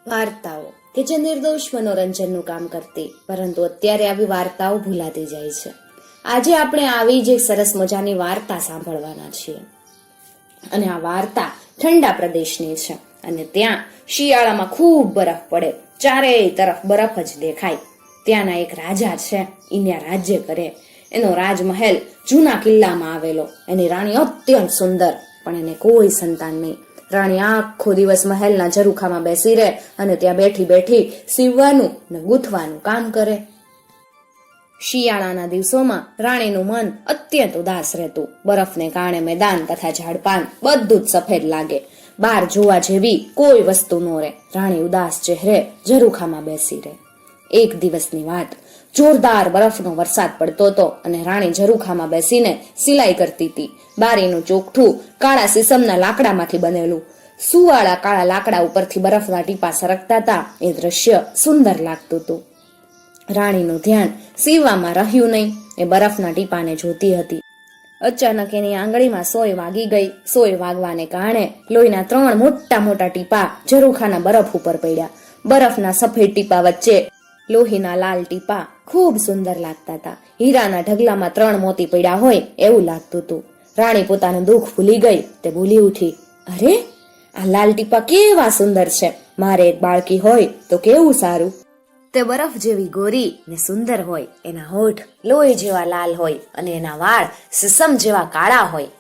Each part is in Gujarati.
વાર્તાઓ કે જે નિર્દોષ મનોરંજનનું કામ કરતી, પરંતુ અત્યારે આવી વાર્તાઓ ભૂલાતી જાય છે. આજે આપણે આવી જ એક સરસ મજાની વાર્તા સાંભળવાના છીએ અને આ વાર્તા ઠંડા પ્રદેશની છે અને ત્યાં શિયાળામાં ખૂબ બરફ પડે, ચારેય તરફ બરફ જ દેખાય. ત્યાંના એક રાજા છે, ત્યાં રાજ્ય કરે. એનો રાજમહેલ જૂના કિલ્લામાં આવેલો. એની રાણી અત્યંત સુંદર, પણ એને કોઈ સંતાન નહીં. રાણી આખો દિવસ મહેલના ઝરૂખામાં બેસી રહે અને ત્યાં બેઠી બેઠી સીવવાનું ને ગૂંથવાનું કામ કરે. શિયાળાના દિવસોમાં રાણીનું મન અત્યંત ઉદાસ રહેતું. બરફને કારણે મેદાન તથા ઝાડપાન બધું જ સફેદ લાગે. બહાર જોવા જેવી કોઈ વસ્તુ ન રહે. રાણી ઉદાસ ચહેરે ઝરૂખામાં બેસી રહે. એક દિવસની વાત, જોરદાર બરફનો વરસાદ પડતો હતો અને રાણી ઝરૂખામાં બેસીને સિલાઈ કરતી હતી. બારીનું ચોકઠું કાળા સીસમના લાકડામાંથી બનેલું. સુવાળા કાળા લાકડા ઉપરથી બરફના ટીપા સરકતા હતા. એ દ્રશ્ય સુંદર લાગતું હતું. રાણીનું ધ્યાન સીવવામાં રહ્યું નહીં. એ બરફના ટીપાને જોતી હતી. અચાનક એની આંગળીમાં સોય વાગી ગઈ. સોય વાગવાને કારણે લોહીના 3 મોટા મોટા ટીપા ઝરૂખાના બરફ ઉપર પડ્યા. બરફના સફેદ ટીપા વચ્ચે લોહીના લાલ ટીપા ખૂબ સુંદર લાગતા હતા. હીરાના ઢગલામાં 3 મોતી પડ્યા હોય એવું લાગતું હતું. રાણી પોતાનું દુઃખ ભૂલી ગઈ. તે બોલી ઉઠી, અરે, આ લાલ ટીપા કેવા સુંદર છે. મારે એક બાળકી હોય તો કેવું સારું. તે બરફ જેવી ગોરી ને સુંદર હોય. એના હોઠ લોહી જેવા લાલ હોય અને એના વાળ સીસમ જેવા કાળા હોય.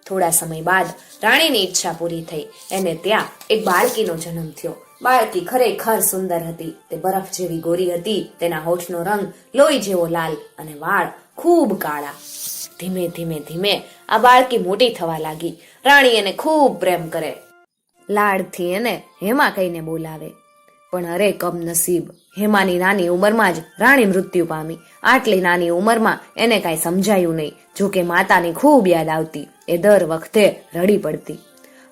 થોડા સમય બાદ રાણીની ઈચ્છા પૂરી થઈ. એને ત્યાં એક બાળકીનો જન્મ થયો. બાળકી ખરેખર સુંદર હતી. તે બરફ જેવી ગોરી હતી. તેના હોઠનો રંગ લોહી જેવો લાલ અને વાળ ખૂબ કાળા. ધીમે ધીમે ધીમે આ બાળકી મોટી થવા લાગી. રાણી એને ખૂબ પ્રેમ કરે. લાડથી એને હેમા કહીને બોલાવે. પણ અરે કમનસીબ, હેમાની નાની ઉંમરમાં જ રાણી મૃત્યુ પામી. આટલી નાની ઉંમરમાં એને કાંઈ સમજાયું નહીં. જોકે માતાની ખૂબ યાદ આવતી. એ દર વખતે રડી પડતી.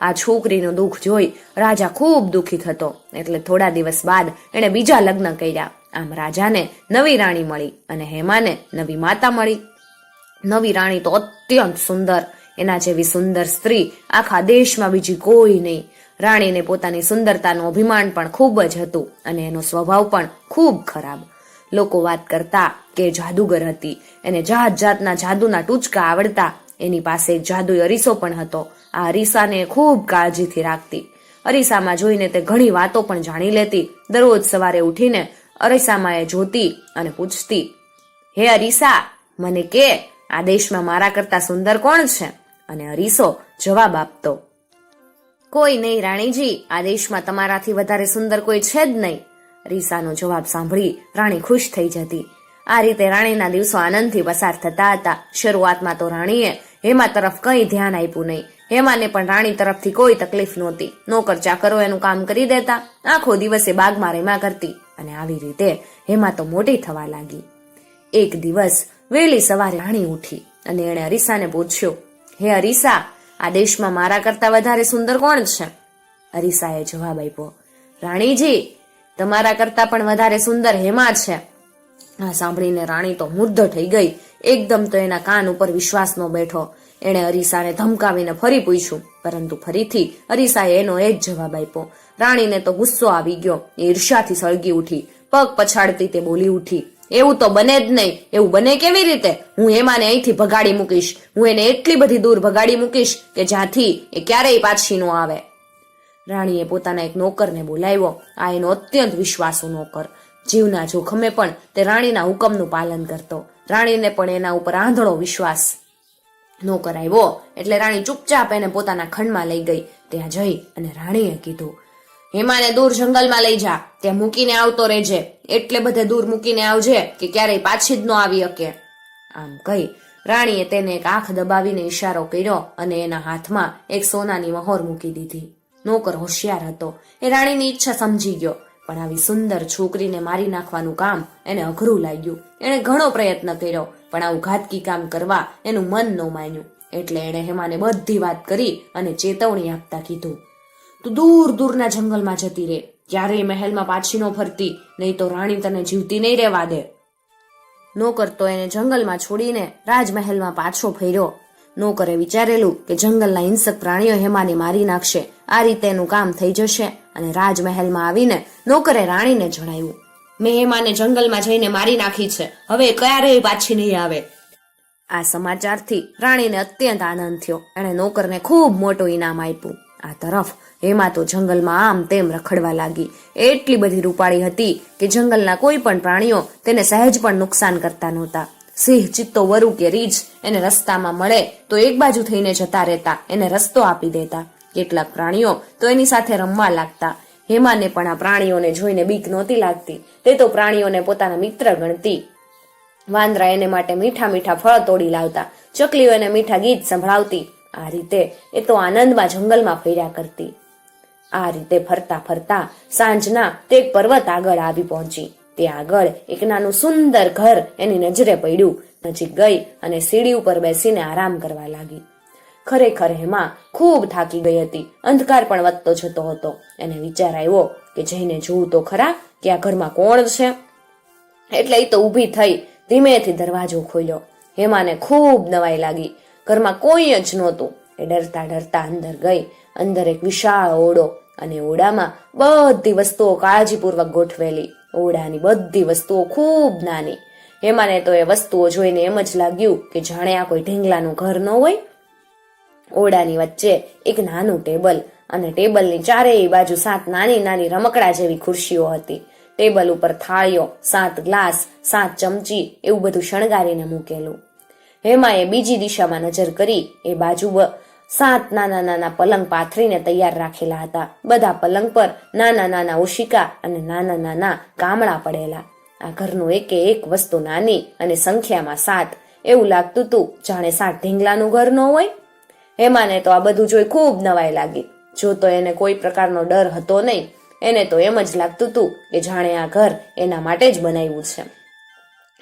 આ છોકરીનું દુઃખ જોઈ રાજા ખૂબ દુઃખી થતો. એટલે થોડા દિવસ બાદ એણે બીજા લગ્ન કર્યા. આમ રાજાને નવી રાણી મળી અને હેમાને નવી માતા મળી. નવી રાણી તો અત્યંત સુંદર. એના જેવી સુંદર સ્ત્રી આખા દેશમાં બીજી કોઈ નહીં. રાણીને પોતાની સુંદરતાનું અભિમાન પણ ખૂબ જ હતું અને એનો સ્વભાવ પણ ખૂબ ખરાબ. લોકો વાત કરતા કે જાદુગર હતી. એને જાત જાતના જાદુના ટૂચકા આવડતા. એની પાસે એક જાદુઈ અરીસો પણ હતો. આ અરીસાને ખૂબ કાળજીથી રાખતી. અરીસામાં જોઈને તે ઘણી વાતો પણ જાણી લેતી. દરરોજ સવારે ઉઠીને અરીસામાં એ જોતી અને પૂછતી, હે અરીસા, મને કે આ દેશમાં મારા કરતા સુંદર કોણ છે? અને અરીસો જવાબ આપતો, કોઈ નહીં રાણીજી, આ દેશમાં તમારાથી વધારે સુંદર કોઈ છે જ નહીં. અરીસાનો જવાબ સાંભળી રાણી ખુશ થઈ જતી. આ રીતે રાણીના દિવસો આનંદથી પસાર થતા હતા. શરૂઆતમાં તો રાણીએ હેમા તરફ કંઈ ધ્યાન આપ્યું નહીં. હેમાને પણ રાણી તરફથી કોઈ તકલીફ નહોતી. નોકર ચાકરો એનું કામ કરી દેતા. આખો દિવસે બાગમાં રેમા કરતી અને આવી રીતે હેમા તો મોટી થવા લાગી. એક દિવસ વહેલી સવારે રાણી ઉઠી અને એણે અરીસાને પૂછ્યું, હે અરીસા, આ દેશમાં મારા કરતા વધારે સુંદર કોણ છે? અરીસાએ જવાબ આપ્યો, રાણીજી, તમારા કરતા પણ વધારે સુંદર હેમા છે. આ સાંભળીને રાણી તો મુગ્ધ થઈ ગઈ. એકદમ તો એના કાન ઉપર વિશ્વાસ ન બેઠો. એણે અરીસાને ધમકાવીને ફરી પૂછ્યું, પરંતુ ફરીથી અરીસાએ એનો એ જ જવાબ આપ્યો. રાણીને તો ગુસ્સો આવી ગયો. એ ઈર્ષ્યાથી સળગી ઉઠી. પગ પછાડતી તે બોલી ઉઠી, એવું તો બને જ નહીં. એવું બને કેવી રીતે? હું હેમાને અહીંથી ભગાડી મૂકીશ. હું એને એટલી બધી દૂર ભગાડી મૂકીશ કે જ્યાંથી એ ક્યારેય પાછી ન આવે. રાણીએ પોતાના એક નોકરને બોલાવ્યો. આ એનો અત્યંત વિશ્વાસુ નોકર. જીવના જોખમે પણ તે રાણીના હુકમનું પાલન કરતો. રાણીને પણ એના ઉપર આંધળો વિશ્વાસ. નોકર આવ્યો એટલે રાણી ચૂપચાપ એને પોતાના ખંડમાં લઈ ગઈ. ત્યાં જઈ અને રાણીએ કીધું, હેમાને દૂર જંગલમાં લઈ જા. ત્યાં મૂકીને આવતો રહેજે. એટલે બધે દૂર મૂકીને આવજે કે ક્યારેય પાછી જ ન આવી શકે. આમ કહી રાણીએ તેને એક આંખ દબાવીને ઈશારો કર્યો અને એના હાથમાં એક સોનાની મહોર મૂકી દીધી. નોકર હોશિયાર હતો. એ રાણીની ઈચ્છા સમજી ગયો. પણ આવી સુંદર છોકરીને મારી નાખવાનું કામ એને અઘરું લાગ્યું. એણે ઘણો પ્રયત્ન કર્યો, પણ આવું ઘાતકી કામ કરવા એનું મન ન માન્યું. એટલે એણે હેમાને બધી વાત કરી અને ચેતવણી આપતા કીધું, તું દૂર દૂરના જંગલમાં જતી રહે. ક્યારેય મહેલમાં પાછી ન ફરતી, નહીં તો રાણી તને જીવતી નહીં રહેવા દે. નોકર તો એને જંગલમાં છોડીને રાજમહેલમાં પાછો ફર્યો. નોકરે વિચારેલું કે જંગલના હિંસક પ્રાણીઓ હેમાને મારી નાખશે. આ રીતે એનું કામ થઈ જશે અને રાજમહેલમાં આવીને નોકરે રાણીને જણાવ્યું, મેં હેમાને જંગલમાં જઈને મારી નાખી છે, હવે ક્યારેય પાછી નહીં આવે. આ સમાચારથી રાણીને અત્યંત આનંદ થયો. એણે નોકરને ખૂબ મોટું ઇનામ આપ્યું. આ તરફ હેમા તો જંગલમાં આમ તેમ રખડવા લાગી. એટલી બધી રૂપાળી હતી કે જંગલના કોઈ પણ પ્રાણીઓ તેને સહેજ પણ નુકસાન કરતા નહોતા. સિંહ, ચિત્તો, વરુ કે રીંછ એને રસ્તામાં મળે તો એક બાજુ થઈને જતા રહેતા, એને રસ્તો આપી દેતા. કેટલાક પ્રાણીઓ તો એની સાથે રમવા લાગતા. હેમાને પણ આ પ્રાણીઓને જોઈને બીક નહોતી લાગતી. તે તો પ્રાણીઓને પોતાના મિત્ર ગણતી. વાંદરા એને માટે મીઠા મીઠા ફળ તોડી લાવતા, ચકલીઓ એને મીઠા ગીત સંભળાવતી. આ રીતે એ તો આનંદમાં જંગલમાં ફર્યા કરતી. આ રીતે ફરતા ફરતા સાંજના તે એક પર્વત આગળ આવી પહોંચી. ત્યાં આગળ એક નાનું સુંદર ઘર એની નજરે પડ્યું. નજીક ગઈ અને સીડી ઉપર બેસીને આરામ કરવા લાગી. ખરેખર હેમા ખૂબ થાકી ગઈ હતી. અંધકાર પણ વધતો જતો હતો. એને વિચાર આવ્યો કે જઈને જોવું તો ખરા કે આ ઘરમાં કોણ છે. એટલે એ તો ઊભી થઈ ધીમેથી દરવાજો ખોલ્યો. હેમાને ખૂબ નવાઈ લાગી. ઘરમાં કોઈ જ નહોતું. એ ડરતા ડરતા અંદર ગઈ. અંદર એક વિશાળ ઓરડો, અને ઓરડામાં બધી વસ્તુઓ કાળજીપૂર્વક ગોઠવેલી. ઓરડાની બધી વસ્તુઓ ખૂબ નાની. હેમાને તો એ વસ્તુઓ જોઈને એમ જ લાગ્યું કે જાણે આ કોઈ ઢીંગલાનું ઘર ન હોય. ઓરડાની વચ્ચે એક નાનું ટેબલ, અને ટેબલની ચારેય બાજુ 7 નાની નાની રમકડા જેવી ખુરશીઓ હતી. ટેબલ ઉપર થાળીઓ, 7 ગ્લાસ, 7 ચમચી એવું બધું શણગારીને મૂકેલું. હેમાએ બીજી દિશામાં નજર કરી. એ બાજુ 7 નાના નાના પલંગ પાથરીને તૈયાર રાખેલા હતા. બધા પલંગ પર નાના નાના ઓશિકા અને નાના નાના ગામડા પડેલા. આ ઘરનું એકે એક વસ્તુ નાની અને સંખ્યામાં 7. એવું લાગતું હતું જાણે 7 ઢીંગલાનું ઘર ન હોય. હેમાને તો આ બધું જોઈ ખૂબ નવાઈ લાગી. જો તો એને કોઈ પ્રકારનો ડર હતો નહીં. એને તો એમ જ લાગતું હતું કે જાણે આ ઘર એના માટે જ બનાવ્યું છે.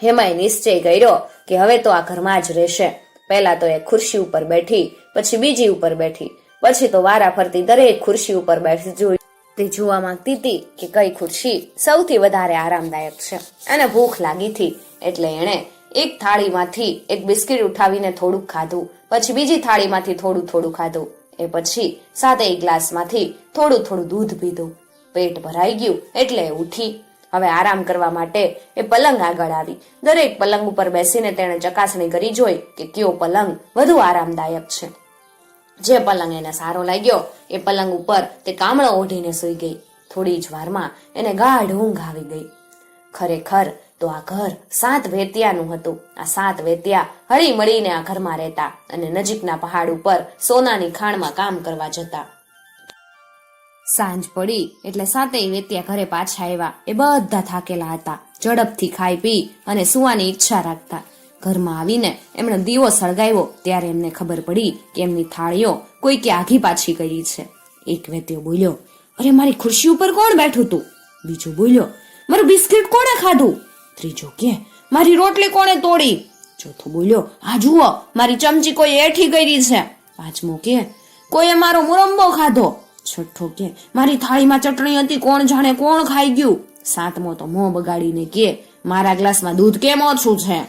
હેમાએ નિશ્ચય કર્યો કે હવે તો આ ઘરમાં જ રહેશે. પહેલા તો એક ખુરશી ઉપર બેઠી, પછી બીજી ઉપર બેઠી, પછી તો વારા ફરતી દરેક ખુરશી ઉપર બેઠી જોઈ. તે જોવા માંગતી હતી કે કઈ ખુરશી સૌથી વધારે આરામદાયક છે. અને ભૂખ લાગી હતી એટલે એણે એક થાળીમાંથી એક બિસ્કિટ ઉઠાવીને થોડુંક ખાધું, પછી બીજી થાળીમાંથી થોડું થોડું ખાધું. એ પછી 7 ગ્લાસમાંથી થોડું થોડું દૂધ પીધું. પેટ ભરાઈ ગયું એટલે ઉઠી. હવે આરામ કરવા માટે એ પલંગ આગળ આવી. દરેક પલંગ ઉપર બેસીને તેણે ચકાસણી કરી જોઈ કે કયો પલંગ વધુ આરામદાયક છે. જે પલંગ એને સારો લાગ્યો એ પલંગ ઉપર તે કામળો ઓઢીને સૂઈ ગઈ. થોડી જ વારમાં એને ગાઢ ઊંઘ આવી ગઈ. ખરેખર તો આ ઘર 7 વેત્યાનું હતું. આ 7 વેત્યા હળી મળીને આ ઘરમાં રહેતા અને નજીકના પહાડ ઉપર સોનાની ખાણમાં કામ કરવા જતા. સાંજ પડી એટલે 7 વેત્યા ઘરે પાછા આવ્યા. એ બધા થાકેલા હતા. ઝડપથી ખાઈ પી અને સુવાની ઈચ્છા રાખતા. ઘરમાં આવીને એમણે દીવો સળગાવ્યો ત્યારે એમને ખબર પડી કે એમની થાળીઓ કોઈકે આઘી પાછી કરી છે. એક વેત્યો બોલ્યો, અરે મારી ખુરશી ઉપર કોણ બેઠું તું? બીજો બોલ્યો, મારું બિસ્કિટ કોણે ખાધું? ત્રીજો કે મારી રોટલી કોણે તોડી? ચોથો બોલ્યો, આ જુઓ મારી ચમચી કોઈ એઠી કરી છે. પાંચમો કે કોઈએ મારો મુરંબો ખાધો. છઠ્ઠો કે મારી થાળીમાં ચટણી હતી, કોણ જાણે કોણ ખાઈ ગયું. સાતમો તો મોં બગાડીને કે મારા ગ્લાસમાં દૂધ કેમ ઓછું છે.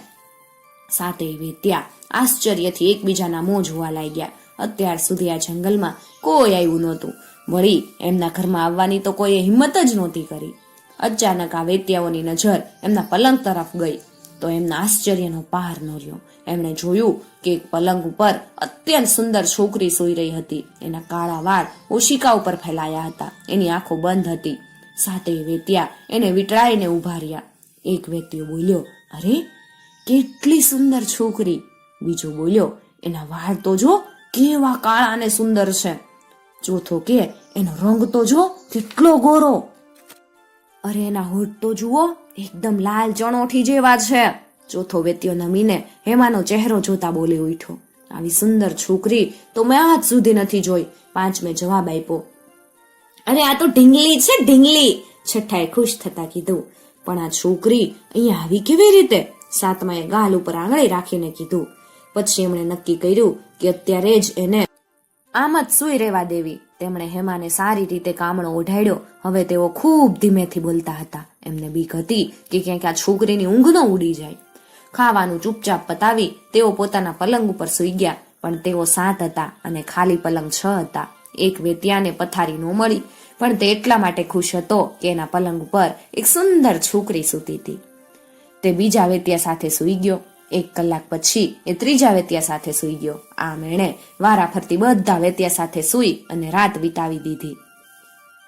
7 વેત્યા આશ્ચર્યથી એકબીજાના મોં જોવા લાગ્યા. અત્યાર સુધી આ જંગલમાં કોઈ આવ્યું નહોતું. વળી એમના ઘરમાં આવવાની તો કોઈએ હિંમત જ નહોતી કરી. અચાનક આ વેત્યાઓની નજર એમના પલંગ તરફ ગઈ તો એમના આશ્ચર્યનો પાર ન રહ્યો. એમણે જોયું કે એક પલંગ ઉપર અત્યંત સુંદર છોકરી સૂઈ રહી હતી. એના કાળા વાળ ઓશિકા ઉપર ફેલાયા હતા. એની આંખો બંધ હતી. 7 વેત્યા એને વીંટળાઈને ઉભા રહ્યા. એક વેત્યો બોલ્યો, અરે કેટલી સુંદર છોકરી. બીજો બોલ્યો, એના વાળ તો જો કેવા કાળા અને સુંદર છે. ચોથો કે એનો રંગ તો જો કેટલો ગોરો. અરે એના હોઠ તો જુઓ એકદમ લાલ ચણોઠી જેવા છે. ચોથો વેત્યો નમીને હેમાનો ચહેરો જોતા બોલી ઉઠ્યો, આવી સુંદર છોકરી તો મેં આજ સુધી નથી જોઈ. પાંચમે જવાબ આપ્યો, અરે આ તો ઢીંગલી છે, ઢીંગલી. છઠ્ઠાએ ખુશ થતા કીધું, પણ આ છોકરી અહીંયા આવી કેવી રીતે? સાતમાએ ગાલ ઉપર આંગળી રાખીને કીધું. પછી એમણે નક્કી કર્યું કે અત્યારે જ એને આમ જ સૂઈ રહેવા દેવી. તેમણે હેમાને સારી રીતે કામણો ઓઢાડ્યો. હવે તેઓ ખૂબ ધીમેથી બોલતા હતા. એમને બીક હતી કે ક્યાંક આ છોકરીની ઊંઘ ન ઉડી જાય. ખાવાનું ચૂપચાપ પતાવી તેઓ પોતાના પલંગ ઉપર સૂઈ ગયા. પણ તેઓ 7 હતા અને ખાલી પલંગ 6 હતા. એક વેત્યાને પથારી ન મળી, પણ તે એટલા માટે ખુશ હતો કે એના પલંગ ઉપર એક સુંદર છોકરી સૂતી હતી. તે બીજા વેત્યા સાથે સૂઈ ગયો. 1 કલાક પછી એ ત્રીજા વેત્યા સાથે સૂઈ ગયો. આમ એણે વારા ફરતી બધા વેત્યા સાથે સૂઈ અને રાત વિતાવી દીધી.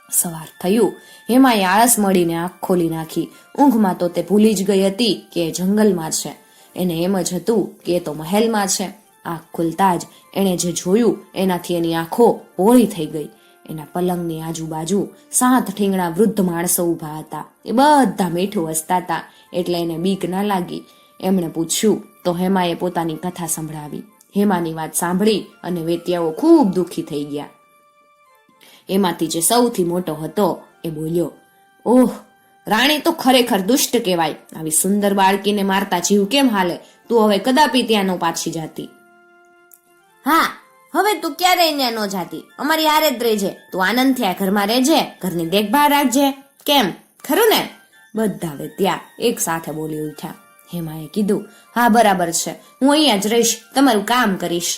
સવાર થયું. હેમાએ આળસ મળીને આંખ ખોલી નાખી. ઊંઘમાં તો તે ભૂલી જ ગઈ હતી કે એ જંગલમાં છે. એને એમ જ હતું કે એ તો મહેલમાં છે. આંખ ખુલતા જ એણે જે જોયું એનાથી એની આંખો પહોળી થઈ ગઈ. એના પલંગની આજુબાજુ 7 ઠીંગણા વૃદ્ધ માણસો ઊભા હતા. એ બધા મીઠું હસતા હતા, એટલે એને બીક ના લાગી. એમણે પૂછ્યું તો હેમાએ પોતાની કથા સંભળાવી. હેમાની વાત સાંભળી અને વેત્યાઓ ખૂબ દુઃખી થઈ ગયા. એમાંથી જે સૌથી મોટો હતો એ બોલ્યો, ઓહ, રાણી તો ખરેખર દુષ્ટ કહેવાય. આવી સુંદર બાળકીને મારતા જીવ કેમ હાલે? તું હવે કદાપી ત્યાં ન પાછી જાતી. હા, હવે તું ક્યારેય ત્યાં ન જાતી. અમારી હારે જ રહેજે. તું આનંદથી આ ઘરમાં રહેજે, ઘરની દેખભાળ રાખજે. કેમ, ખરું ને? બધા વેત્યા એક સાથે બોલી ઉઠ્યા. હેમાએ કીધું, હા બરાબર છે, હું અહીંયા જ રહીશ, તમારું કામ કરીશ.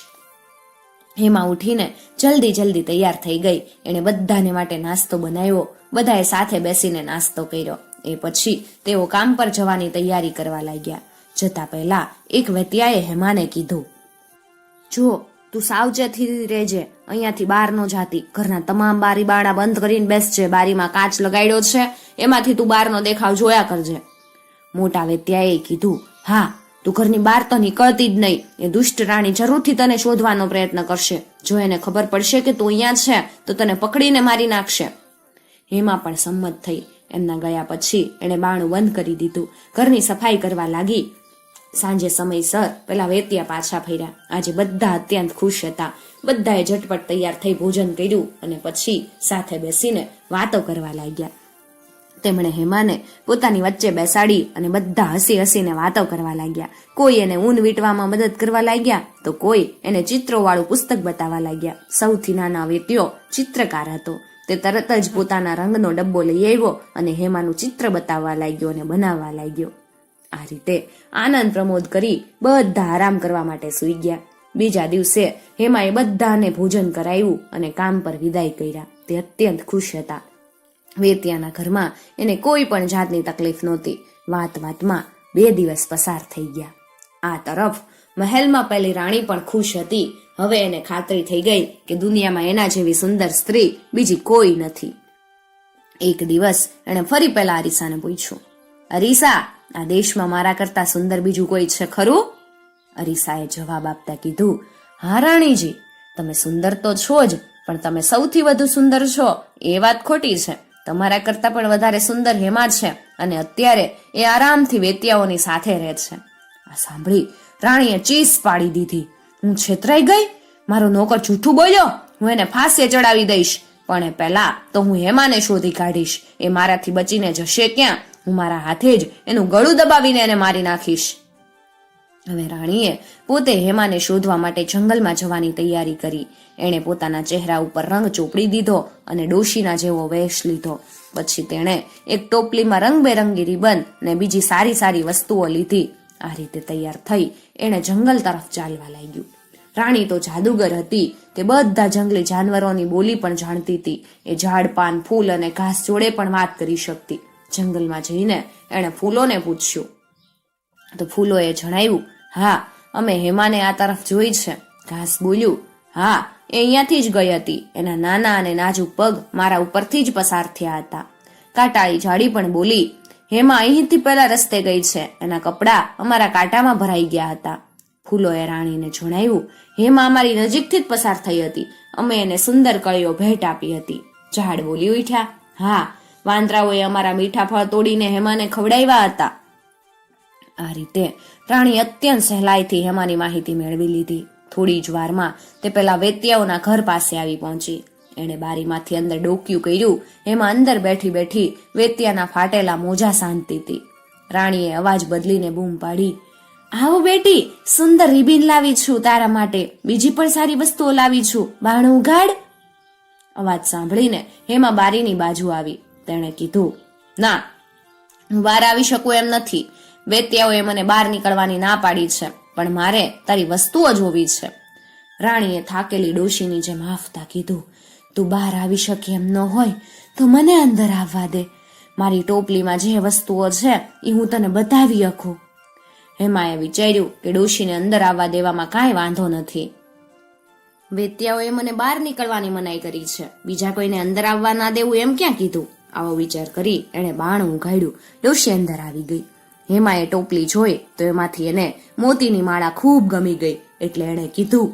હેમા ઉઠીને જલ્દી તૈયાર થઈ ગઈ. એણે બધાને માટે નાસ્તો બનાવ્યો. બધાએ સાથે બેસીને નાસ્તો કર્યો. એ પછી તેઓ કામ પર જવાની તૈયારી કરવા લાગ્યા. જતા પહેલા એક વેત્યાએ હેમાને કીધું, જો તું સાવચેતી રહેજે, અહીંયાથી બહાર ન જાતી. ઘરના તમામ બારી બારણા બંધ કરીને બેસજે. બારીમાં કાચ લગાડ્યો છે, એમાંથી તું બહારનો દેખાવ જોયા કરજે. મોટા વેત્યાએ કીધું, હા, તું ઘરની બહાર તો નીકળતી જ નહીં. એ દુષ્ટ રાણી જરૂરથી તને શોધવાનો પ્રયત્ન કરશે. જો એને ખબર પડશે કે તું અહીંયા છે તો તને પકડીને મારી નાખશે. હેમા પણ સંમત થઈ. એમના ગયા પછી એણે બારણું બંધ કરી દીધું. ઘરની સફાઈ કરવા લાગી. સાંજે સમયસર પેલા વેત્યા પાછા ફર્યા. આજે બધા અત્યંત ખુશ હતા. બધાએ ઝટપટ તૈયાર થઈ ભોજન કર્યું અને પછી સાથે બેસીને વાતો કરવા લાગ્યા. તેમણે હેમાને પોતાની વચ્ચે બેસાડી અને બધા હસીને વાતો કરવા લાગ્યા. કોઈ એને ઊન વીંટવામાં મદદ કરવા લાગ્યા તો કોઈ એને ચિત્રોવાળું પુસ્તક બતાવવા લાગ્યા. સૌથી નાના વેત્યો ચિત્રકાર હતો. તે તરત જ પોતાના રંગનો ડબ્બો લઈ આવ્યો અને હેમાનું ચિત્ર બતાવવા લાગ્યો અને બનાવવા લાગ્યો. આ રીતે આનંદ પ્રમોદ કરી બધા આરામ કરવા માટે સૂઈ ગયા. બીજા દિવસે હેમાએ બધાને ભોજન કરાવ્યું અને કામ પર વિદાય કર્યા. તે અત્યંત ખુશ હતા. વેત્યાના ઘરમાં એને કોઈ પણ જાતની તકલીફ નહોતી. વાતમાં 2 દિવસ પસાર થઈ ગયા. આ તરફ મહેલમાં પહેલી રાણી પણ ખુશ હતી. હવે એને ખાતરી થઈ ગઈ કે દુનિયામાં એના જેવી સુંદર સ્ત્રી બીજી કોઈ નથી. એક દિવસ એણે ફરી પેલા અરીસાને પૂછ્યું, અરીસા, આ દેશમાં મારા કરતા સુંદર બીજું કોઈ છે ખરું? અરીસાએ જવાબ આપતા કીધું, હા રાણીજી, તમે સુંદર તો છો જ, પણ તમે સૌથી વધુ સુંદર છો એ વાત ખોટી છે. તમારા કરતા પણ વધારે સુંદર હેમા છે અને અત્યારે એ આરામથી વેત્યાઓની સાથે રહે છે. આ સાંભળી રાણીએ ચીસ પાડી દીધી. હું છેતરાઈ ગઈ? મારો નોકર જૂઠું બોલ્યો? હું એને ફાંસીએ ચડાવી દઈશ. પણ એ પહેલા તો હું હેમાને શોધી કાઢીશ. એ મારાથી બચીને જશે ક્યાં? હું મારા હાથે જ એનું ગળું દબાવીને એને મારી નાખીશ. હવે રાણીએ પોતે હેમાને શોધવા માટે જંગલમાં જવાની તૈયારી કરી. એણે પોતાના ચહેરા ઉપર રંગ ચોપડી દીધો અને ડોશીના જેવો વેશ લીધો. પછી તેણે એક ટોપલીમાં રંગબેરંગી રિબન ને બીજી સારી વસ્તુઓ લીધી. આ રીતે તૈયાર થઈ એણે જંગલ તરફ ચાલવા લાગ્યું. રાણી તો જાદુગર હતી. તે બધા જંગલી જાનવરોની બોલી પણ જાણતી હતી. એ ઝાડ, પાન, ફૂલ અને ઘાસ જોડે પણ વાત કરી શકતી. જંગલમાં જઈને એણે ફૂલોને પૂછ્યું તો ફૂલોએ જણાવ્યું, હા, અમે હેમાને આ તરફ જોઈ છે. ઘાસ બોલ્યું, હા, એ અહીંયાથી જ ગઈ હતી. એના નાના અને નાજુક પગ મારા ઉપરથી જ પસાર થયા હતા. કાંટાળી ઝાડી પણ બોલી, હેમા અહીંથી પહેલા રસ્તે ગઈ છે. એના કપડાં અમારા કાંટામાં ભરાઈ ગયા હતા. ફૂલોએ રાણીને જણાવ્યું, હેમા અમારી નજીકથી જ પસાર થઈ હતી. અમે એને સુંદર કળીઓ ભેટ આપી હતી. ઝાડ બોલી ઉઠ્યા, હા, વાંદરાઓએ અમારા મીઠા ફળ તોડીને હેમાને ખવડાવ્યા હતા. આ રીતે રાણી અત્યંત સહેલાઈથી હેમાની માહિતી મેળવી લીધી. થોડી જ વારમાં તે પેલા વેત્યાઓના ઘર પાસે આવી પહોંચી. એણે બારીમાંથી અંદર ડોક્યું કર્યું. હેમા અંદર બેઠી વેત્યાના ફાટેલા મોજા સાંધતી હતી. રાણીએ અવાજ બદલીને બૂમ પાડી, આવો બેટી, સુંદર રિબીન લાવી છું તારા માટે. બીજી પણ સારી વસ્તુઓ લાવી છું. બારણું ઉઘાડ. અવાજ સાંભળીને હેમા બારીની બાજુ આવી. તેણે કીધું, ના, હું બહાર આવી શકું એમ નથી. વેત્યાઓએ મને બહાર નીકળવાની ના પાડી છે, પણ મારે તારી વસ્તુઓ જોવી છે. રાણીએ થાકેલી ડોશીની જેમ હાંફતા કીધું, તું બહાર આવી શકે એમ ન હોય તો મને અંદર આવવા દે. મારી ટોપલીમાં જે વસ્તુઓ છે એ હું તને બતાવી શકું. હેમાએ વિચાર્યું કે ડોશીને અંદર આવવા દેવામાં કાંઈ વાંધો નથી. વેત્યાઓએ મને બહાર નીકળવાની મનાઈ કરી છે, બીજા કોઈને અંદર આવવા ના દેવું એમ ક્યાં કીધું? આવો વિચાર કરી એણે બાણું ઉઘાડ્યું. ડોશી અંદર આવી ગઈ. હેમાએ ટોપલી જોઈ તો એમાંથી એને મોતીની માળા ખૂબ ગમી ગઈ, એટલે એણે કીધું,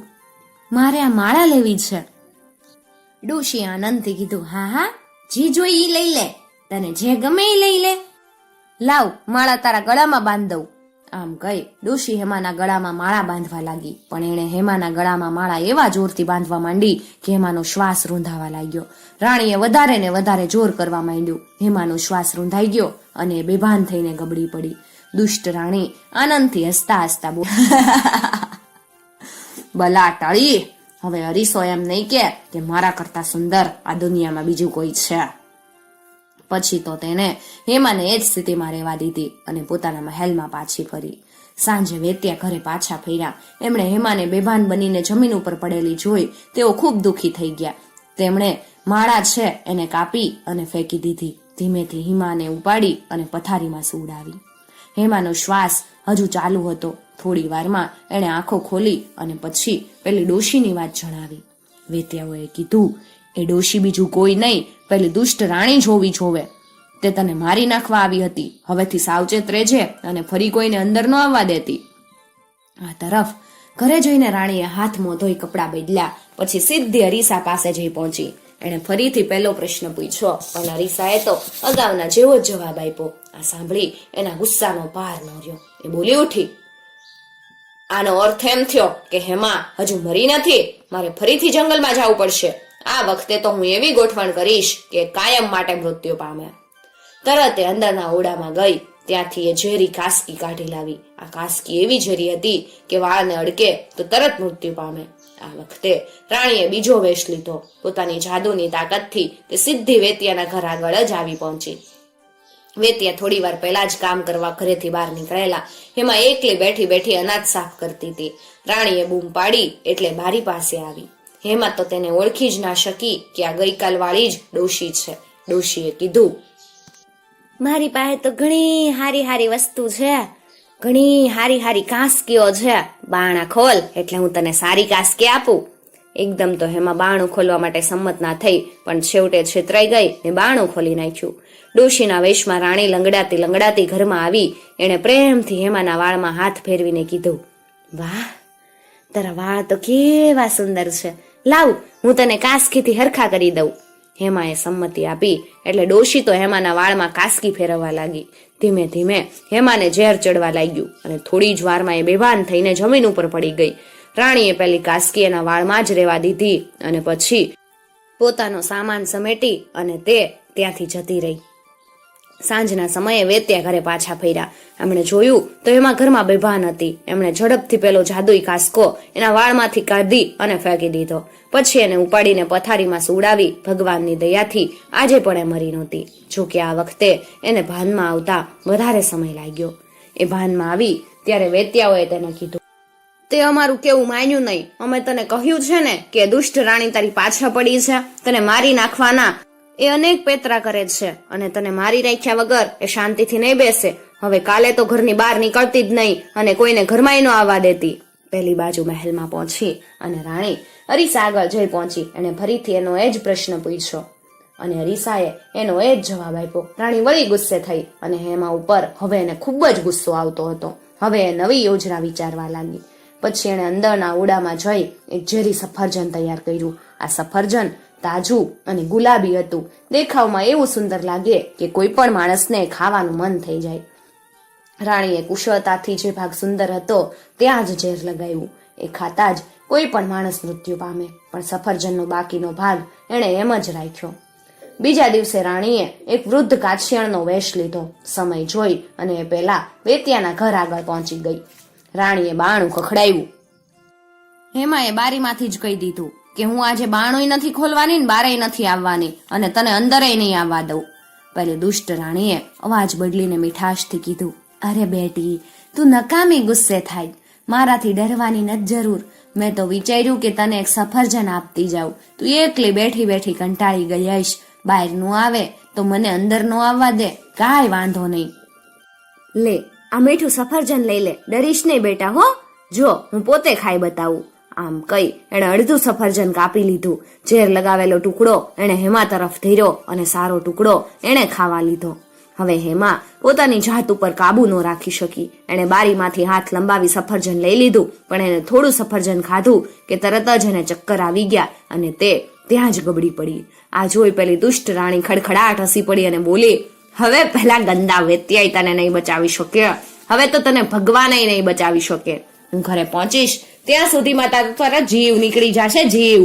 મારે આ માળા લેવી છે. ડોશી આનંદથી કીધું, હા હા, જે જોઈ ઈ લઈ લે, તને જે ગમે ઈ લઈ લે. લાવ, માળા તારા ગળામાં બાંધ દઉં. આમ કહી ડોશી હેમાના ગળામાં માળા બાંધવા લાગી, પણ એણે હેમાના ગળામાં માળા એવા જોરથી બાંધવા માંડી કે હેમાનો શ્વાસ રૂંધાવા લાગ્યો. રાણીએ વધારે ને વધારે જોર કરવા માંડ્યું. હેમાનો શ્વાસ રૂંધાઈ ગયો અને બેભાન થઈને ગબડી પડી. દુષ્ટ રાણી આનંદથી હસતા હસતા બોલ, બલા ટળી, હવે અરીસો એમ નહીં કે મારા કરતા સુંદર આ દુનિયામાં બીજું કોઈ છે. પછી તો તેને હેમાને એ જ સ્થિતિમાં રહેવા દીધી અને પોતાના મહેલમાં પાછી ફરી. સાંજે વેત્યા ઘરે પાછા ફર્યા. એમણે હેમાને બેભાન બનીને જમીન ઉપર પડેલી જોઈ તેઓ ખૂબ દુઃખી થઈ ગયા. તેમણે માળા છે એને કાપી અને ફેંકી દીધી. ધીમેથી હિમાને ઉપાડી અને પથારીમાં સુવડાવી. હેમાનો શ્વાસ હજુ ચાલુ હતો. થોડી વારમાં એણે આંખો ખોલી અને પછી પેલી ડોશીની વાત જણાવી. વેત્યાઓએ કીધું, એ ડોશી બીજું કોઈ નહીં, પેલી દુષ્ટ રાણી જોવી જોવે. તે તને મારી નાખવા આવી હતી. હવેથી સાવચેત રહેજે અને ફરી કોઈને અંદર ન આવવા દેતી. આ તરફ ઘરે જઈને રાણીએ હાથ મોં ધોઈ કપડાં બદલ્યા. પછી સીધી અરીસા પાસે જઈ પહોંચી. એણે ફરીથી પહેલો પ્રશ્ન પૂછ્યો, પણ અરીસાએ તો અગાઉના જેવો જ જવાબ આપ્યો. આ સાંભળી એના ગુસ્સાનો પાર ન રહ્યો. એ બોલી ઉઠી, આનો અર્થ એમ થયો કે હેમા હજુ મરી નથી. મારે ફરીથી જંગલમાં જવું પડશે. આ વખતે તો હું એવી ગોઠવણ કરીશ કે કાયમ માટે મૃત્યુ પામે. તરત એ અંદરના ઓરડામાં ગઈ. ત્યાંથી એ ઝેરી કાસકી કાઢી લાવી. આ કાસકી એવી ઝેરી હતી કે વાળને અડકે તો તરત મૃત્યુ પામે. આ વખતે રાણીએ બીજો વેશ લીધો. પોતાની જાદુની તાકાતથી તે સીધી વેત્યાના ઘર આગળ જ આવી પહોંચી. વેત્યા થોડી વાર પહેલા જ કામ કરવા ઘરેથી બહાર નીકળેલા. એમાં એકલી બેઠી બેઠી અનાજ સાફ કરતી હતી. રાણીએ બૂમ પાડી એટલે બારી પાસે આવી. હેમા તો તેને ઓળખી જ ના શકી કે આ ગઈકાલ વાળી જ ડોશી છે. ડોશીએ કીધું, મારી પાસે તો ઘણી હારી હારી વસ્તુ છે, ઘણી હારી હારી કાંસકીઓ છે. બાણા ખોલ એટલે હું તને સારી કાંસકી આપું. એકદમ તો હેમા બાણું ખોલવા માટે સંમત ના થઈ, પણ છેવટે છેતરાઈ ગઈ ને બાણું ખોલી નાખ્યું. ડોશીના વેશમાં રાણી લંગડાતી લંગડાતી ઘરમાં આવી. એણે પ્રેમથી હેમાના વાળમાં હાથ ફેરવીને કીધું, વાહ, તારા વાળ તો કેવા સુંદર છે. લાવ, હું તને કાસકીથી હરખા કરી દઉં. હેમાએ સંમતિ આપી એટલે ડોશી તો હેમાના વાળમાં કાસકી ફેરવવા લાગી. ધીમે ધીમે હેમાને ઝેર ચડવા લાગ્યું અને થોડી જ વારમાં એ બેભાન થઈને જમીન ઉપર પડી ગઈ. રાણીએ પેલી કાસકી એના વાળમાં જ રહેવા દીધી અને પછી પોતાનો સામાન સમેટી અને તે ત્યાંથી જતી રહી. સાંજના સમયે વેત્યા ઘરે પાછા ફર્યા. એમણે જોયું તો એમાં ઘરમાં બેભાન હતી. એમણે ઝડપથી પેલો જાદુઈ કાસકો એના વાળમાંથી કાઢી અને ફેંકી દીધો. પછી એને ઉપાડીને પથારીમાં સુવડાવી. ભગવાનની દયાથી આજે પણ એ મરી નહોતી. જોકે આ વખતે એને ભાનમાં આવતા વધારે સમય લાગ્યો. એ ભાનમાં આવી ત્યારે વેત્યાઓએ તેને કીધું, તે અમારું કેવું માન્યું નહીં. અમે તને કહ્યું છે ને કે દુષ્ટ રાણી તારી પાછળ પડી છે, તને મારી નાખવાના. એ અનેક પેતરા કરે છે અને તને મારી રાખ્યા વગર એ શાંતિથી નહીં બેસે. હવે કાલે તો ઘરની બહાર નીકળતી જ નહીં અને કોઈને ઘરમાં ન આવવા દેતી. પહેલી બાજુ મહેલમાં પહોંચી અને રાણી અરીસા આગળ જઈ પહોંચી. એણે ફરીથી એનો એ જ પ્રશ્ન પૂછ્યો અને અરીસાએ એનો એ જ જવાબ આપ્યો. રાણી વળી ગુસ્સે થઈ અને હેમા ઉપર હવે એને ખૂબ જ ગુસ્સો આવતો હતો. હવે એ નવી યોજના વિચારવા લાગી. પછી એણે અંદરના ઓરડામાં જઈ એક ઝેરી સફરજન તૈયાર કર્યું. આ સફરજન તાજું અને ગુલાબી હતું. દેખાવમાં એવું સુંદર લાગે કે કોઈ પણ માણસને ખાવાનું મન થઈ જાય. રાણીએ કુશળતાથી જે ભાગ સુંદર હતો ત્યાં જ ઝેર લગાવ્યું. એ ખાતા જ કોઈ પણ માણસ મૃત્યુ પામે, પણ સફરજનનો બાકીનો ભાગ એણે એમ જ રાખ્યો. બીજા દિવસે રાણીએ એક વૃદ્ધ કાછિયાણનો વેશ લીધો. સમય જોઈ અને એ પેલા વેત્યાના ઘર આગળ પહોંચી ગઈ. રાણીએ બાણું ખખડાવ્યું. હેમાએ બારીમાંથી જ કહી દીધું કે હું આજે બાણુંય નથી ખોલવાની ને બારેય નથી આવવાની અને તને અંદરેય નહીં આવવા દઉં. પેલી દુષ્ટ રાણીએ અવાજ બદલીને મીઠાશથી કીધું, અરે બેટી, તું નકામી ગુસ્સે થાય. મારાથી ડરવાની નથી જરૂર. મેં તો વિચાર્યું કે તને એક સફરજન આપતી જાઉં, તું એકલી બેઠી બેઠી કંટાળી ગઈ હઈશ. બહારનું આવે તો મને અંદર નો આવવા દે, કાંઈ વાંધો નહીં. લે આ મીઠું સફરજન લઈ લે, ડરીશ નહીં બેટા હો, જો હું પોતે ખાઈ બતાવું. આમ કઈ એણે અડધું સફરજન કાપી લીધું. ઝેર લગાવેલો ટુકડો એણે હેમા તરફ ધીર્યો અને સારો ટુકડો એણે ખાવા લીધો. હવે હેમા પોતાની જાત ઉપર કાબુ ન રાખી શકી. એણે બારીમાંથી હાથ લંબાવી સફરજન લઈ લીધું, પણ એને થોડું સફરજન ખાધું કે તરત જ એને ચક્કર આવી ગયા અને તે ત્યાં જ ગબડી પડી. આ જોઈ પેલી દુષ્ટ રાણી ખડખડાટ હસી પડી અને બોલી, હવે પેલા ગંદા વેત્યાય તને નહીં બચાવી શકે, હવે તો તને ભગવાનય નહીં બચાવી શકે. હું ઘરે પહોંચીશ ત્યાં સુધીમાં તારા જીવ નીકળી જશે, જીવ.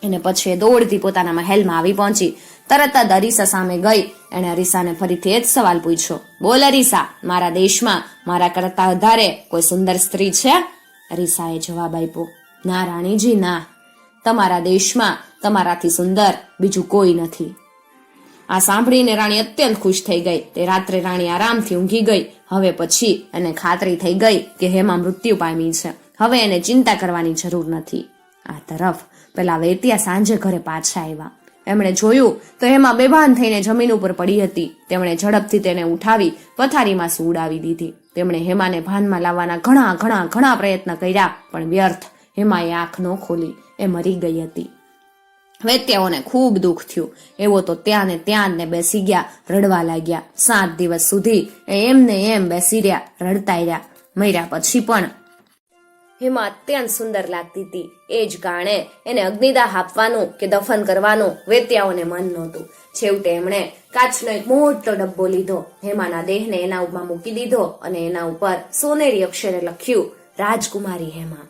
અને પછી દોડતી પોતાના મહેલમાં આવી પહોંચી. તરત જ અરીસા સામે ગઈ. એણે અરીસાને ફરીથી એ જ સવાલ પૂછ્યો, બોલ અરીસા, મારા દેશમાં મારા કરતા વધારે કોઈ સુંદર સ્ત્રી છે? અરીસાએ જવાબ આપ્યો, ના રાણીજી ના, તમારા દેશમાં તમારાથી સુંદર બીજું કોઈ નથી. આ સાંભળીને રાણી અત્યંત ખુશ થઈ ગઈ. તે રાત્રે રાણી આરામથી ઊંઘી ગઈ. હવે પછી એને ખાતરી થઈ ગઈ કે હેમા મૃત્યુ પામી છે. હવે એને ચિંતા કરવાની જરૂર નથી. આ તરફ પેલા વેત્યા સાંજે ઘરે પાછા આવ્યા. એમણે જોયું તો હેમા બેભાન થઈને જમીન ઉપર પડી હતી. તેમણે ઝડપથી તેને ઉઠાવી પથારીમાં સુવડાવી દીધી. તેમણે હેમાને ભાનમાં લાવવાના ઘણા ઘણા ઘણા પ્રયત્ન કર્યા, પણ વ્યર્થ. હેમાએ આંખ ન ખોલી, એ મરી ગઈ હતી. વેત્યાઓને ખૂબ દુઃખ થયું. એવો તો ત્યાં ને ત્યાં ને બેસી ગયા, રડવા લાગ્યા. 7 દિવસ સુધી એમને એમ બેસી રહ્યા, રડતા રહ્યા. મર્યા પછી પણ હેમા અત્યંત સુંદર લાગતી હતી. એ જ કારણે એને અગ્નિદાહ આપવાનું કે દફન કરવાનું વેત્યાઓને મન નહોતું. છેવટે એમણે કાચનો એક મોટો ડબ્બો લીધો, હેમાના દેહને એના ઉપર મૂકી દીધો અને એના ઉપર સોનેરી અક્ષરે લખ્યું, રાજકુમારી હેમા.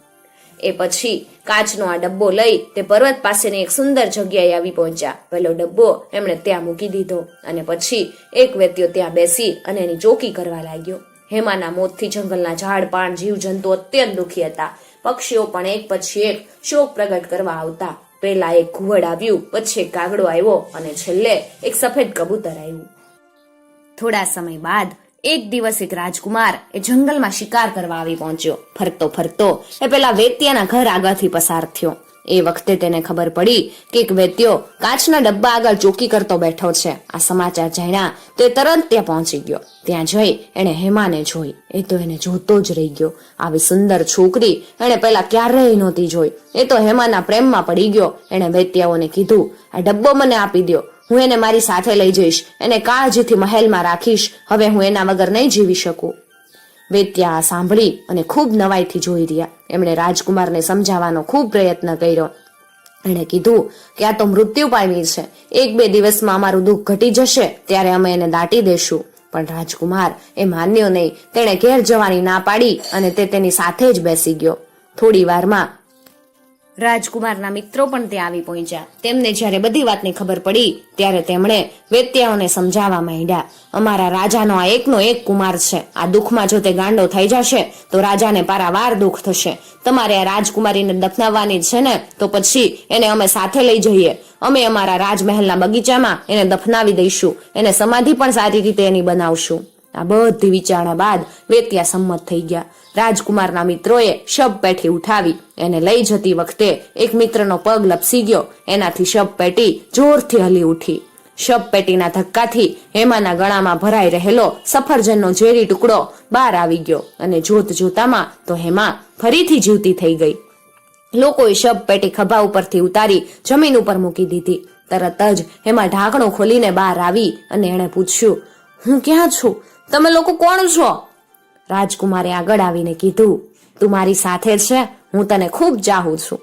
એ પછી કાચનો આ ડબ્બો લઈ તે પર્વત પાસેની એક સુંદર જગ્યાએ આવી પહોંચ્યા. પેલો ડબ્બો એમણે ત્યાં મૂકી દીધો અને પછી એક વેત્યો ત્યાં બેસી અને એની ચોકી કરવા લાગ્યો. હેમાના મોતથી જંગલના ઝાડ પાન જીવજંતુ અત્યંત દુઃખી હતા. પક્ષીઓ પણ એક પછી એક શોક પ્રગટ કરવા આવતા. પહેલા એક ઘુવડ આવ્યું, પછી એક કાગડો આવ્યો અને છેલ્લે એક સફેદ કબૂતર આવ્યું. થોડા સમય બાદ એક દિવસ એક રાજકુમાર એ જંગલમાં શિકાર કરવા આવી પહોંચ્યો. ફરતો ફરતો એ પેલા વેત્યાના ઘર આગળથી પસાર થયો. એ વખતે તેને ખબર પડી કે એક વેત્યો કાચના ડબ્બા આગળ ચોકી કરતો બેઠો છે. આ સમાચાર જાણ્યા તો એ તરત ત્યાં પહોંચી ગયો. ત્યાં જઈ એણે હેમાને જોઈ. એ તો એને જોતો જ રહી ગયો. આવી સુંદર છોકરી એને પેલા ક્યારેય નહોતી જોઈ. એ તો હેમાના પ્રેમમાં પડી ગયો. એણે વેત્યાઓને કીધું, આ ડબ્બો મને આપી દો, હું એને મારી સાથે લઈ જઈશ, એને કાળજીથી મહેલમાં રાખીશ. હવે હું એના વગર નહીં જીવી શકું. વેત્યા સાંભળી અને ખૂબ નવાઈથી જોઈ રહ્યા. એમણે રાજકુમારને સમજાવવાનો ખૂબ પ્રયત્ન કર્યો. એણે કીધું કે આ તો મૃત્યુ પામી છે, 1-2 દિવસમાં અમારું દુઃખ ઘટી જશે ત્યારે અમે એને દાટી દેશું. પણ રાજકુમાર એ માન્યો નહીં. તેણે ઘેર જવાની ના પાડી અને તે તેની સાથે જ બેસી ગયો. થોડી વારમાં રાજકુમારના મિત્રો પણ ત્યાં આવી પહોંચ્યા. તેમને જ્યારે બધી વાતની ખબર પડી ત્યારે તેમણે વેત્યાઓને સમજાવવા માંડ્યા, અમારા રાજાનો આ એકનો એક કુમાર છે. આ દુઃખમાં જો તે ગાંડો થઈ જશે તો રાજાને પારાવાર દુઃખ થશે. તમારે આ રાજકુમારીને દફનાવવાની છે ને, તો પછી એને અમે સાથે લઈ જઈએ. અમે અમારા રાજમહેલના બગીચામાં એને દફનાવી દઈશું. એને સમાધિ પણ સારી રીતે એની બનાવશું. આ બધી વિચારણા બાદ વેત્યા સંમત થઈ ગયા. રાજકુમારના મિત્રોએ શબ પેટી ઉઠાવી. એને લઈ જતી વખતે એક મિત્રનો પગ લપસી ગયો. એનાથી શબ પેટી જોરથી હલી ઉઠી. શબ પેટીના ધક્કાથી હેમાના ગળામાં ભરાઈ રહેલો સફરજનનો ઝેરી ટુકડો બહાર આવી ગયો અને જોત જોતામાં તો હેમા ફરીથી જીવતી થઈ ગઈ. લોકોએ શબ પેટી ખભા ઉપરથી ઉતારી જમીન ઉપર મૂકી દીધી. તરત જ હેમા ઢાંકણું ખોલીને બહાર આવી અને એણે પૂછ્યું, હું ક્યાં છું? તમે લોકો કોણ છો? રાજકુમારે આગળ આવીને કીધું, તું મારી સાથે છે, હું તને ખૂબ ચાહું છું.